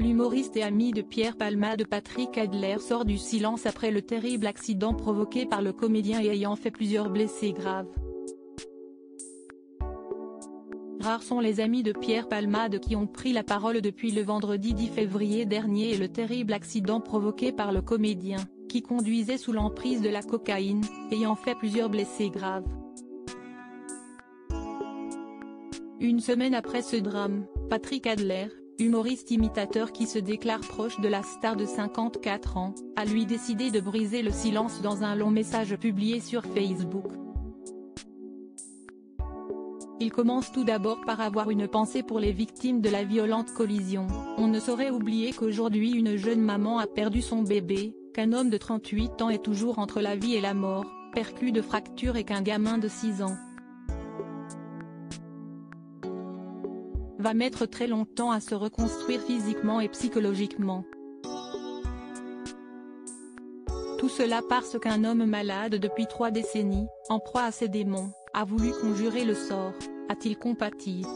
L'humoriste et ami de Pierre Palmade Patrick Adler sort du silence après le terrible accident provoqué par le comédien et ayant fait plusieurs blessés graves. Rares sont les amis de Pierre Palmade qui ont pris la parole depuis le vendredi 10 février dernier et le terrible accident provoqué par le comédien, qui conduisait sous l'emprise de la cocaïne, ayant fait plusieurs blessés graves. Une semaine après ce drame, Patrick Adler, humoriste imitateur qui se déclare proche de la star de 54 ans, a lui décidé de briser le silence dans un long message publié sur Facebook. Il commence tout d'abord par avoir une pensée pour les victimes de la violente collision. On ne saurait oublier qu'aujourd'hui une jeune maman a perdu son bébé, qu'un homme de 38 ans est toujours entre la vie et la mort, perclus de fractures et qu'un gamin de 6 ans va mettre très longtemps à se reconstruire physiquement et psychologiquement. Tout cela parce qu'un homme malade depuis 3 décennies, en proie à ses démons, a voulu conjurer le sort, a-t-il compati.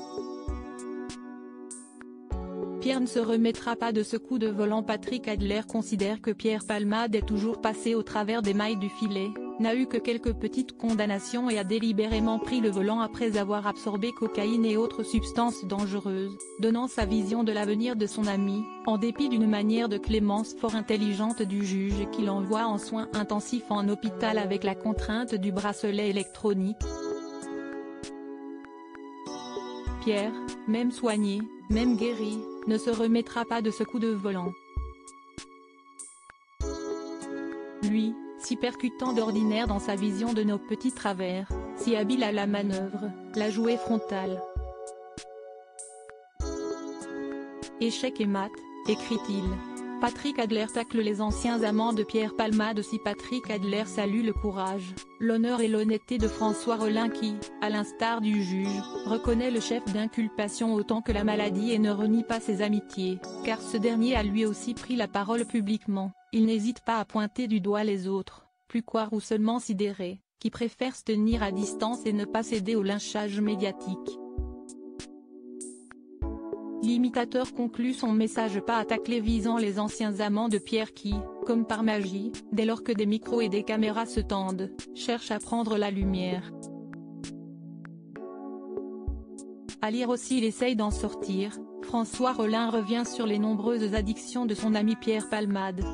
Pierre ne se remettra pas de ce coup de volant. Patrick Adler considère que Pierre Palmade est toujours passé au travers des mailles du filet, n'a eu que quelques petites condamnations et a délibérément pris le volant après avoir absorbé cocaïne et autres substances dangereuses, donnant sa vision de l'avenir de son ami, en dépit d'une manière de clémence fort intelligente du juge qui l'envoie en soins intensifs en hôpital avec la contrainte du bracelet électronique. Pierre, même soigné, même guéri, ne se remettra pas de ce coup de volant. Lui, si percutant d'ordinaire dans sa vision de nos petits travers, si habile à la manœuvre, l'a joué frontal. Échec et mat, écrit-il. Patrick Adler tacle les anciens amants de Pierre Palmade. Si Patrick Adler salue le courage, l'honneur et l'honnêteté de François Rollin qui, à l'instar du juge, reconnaît le chef d'inculpation autant que la maladie et ne renie pas ses amitiés, car ce dernier a lui aussi pris la parole publiquement, il n'hésite pas à pointer du doigt les autres, plus croire ou seulement sidérer, qui préfèrent se tenir à distance et ne pas céder au lynchage médiatique. L'imitateur conclut son message pas à tacler visant les anciens amants de Pierre qui, comme par magie, dès lors que des micros et des caméras se tendent, cherchent à prendre la lumière. À lire aussi. Il essaye d'en sortir. François Rollin revient sur les nombreuses addictions de son ami Pierre Palmade.